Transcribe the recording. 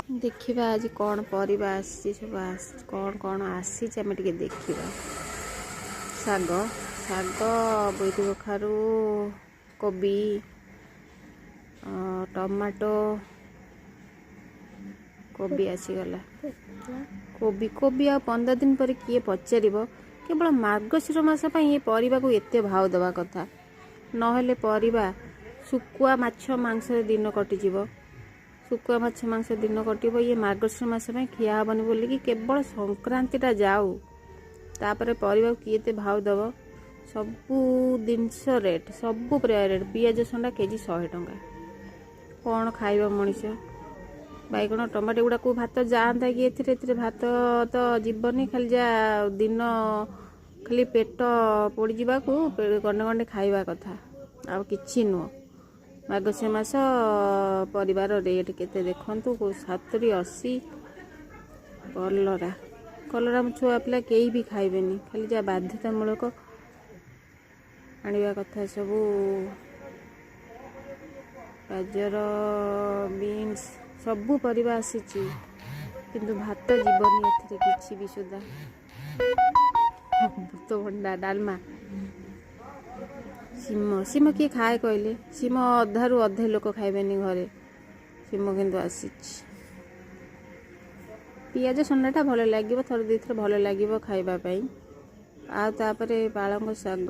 देखिबा आज कौन परिबा आसी सब कौन आसी आम टे देखा शाग शाग बोईती कखारू कोबी टमाटो कोबी आसीगला कोबी कोबी आ 15 दिन पर किए पचार केवल मार्गशीर मास ये परिबा को एते भाव दवा कथा नहेले परिबा सुकुआ माछ मांस दिन कटिजिवो शुकुआ माछ मांस दिन कटिब ये मार्गशीर मास में खिया हेनी बोलिकी केवल संक्रांतिटा जाऊ तापर परिबा किए भाव दब सबू जिनस रेट सबू प्राय रेट पियाज संडा केजी 100 टंका कौन खाइबा मनीष बैगण टमाटो गुड़ा को भात जाता कि एथिरे भात तो जीवनी खाली जा दिन खाली पेट पोड़ जावाक गंडे गंडे खाइबा कथा आ किछि नुह मार्गशीर मास परिवार रेट केते देखंतु 70-80 कलरा कलरा छुआ पिला केही भी खाइबेनी खाली जा बाध्यतामूलक आनिबा कथा सबू गाजर बीन्स सबू परिबा आसीची किंतु भात जीवनी एथिरे किछि भी सुधा अमृतभंडा डालमा सीम सीम किए खाए कहले सीम अधारू अधे लोक खाइबेनी घरे सीम किंतु आसी पियाज संडाटा भल लगे थर दी थर भल लगे खाइबा आ तापरे पालंग शाग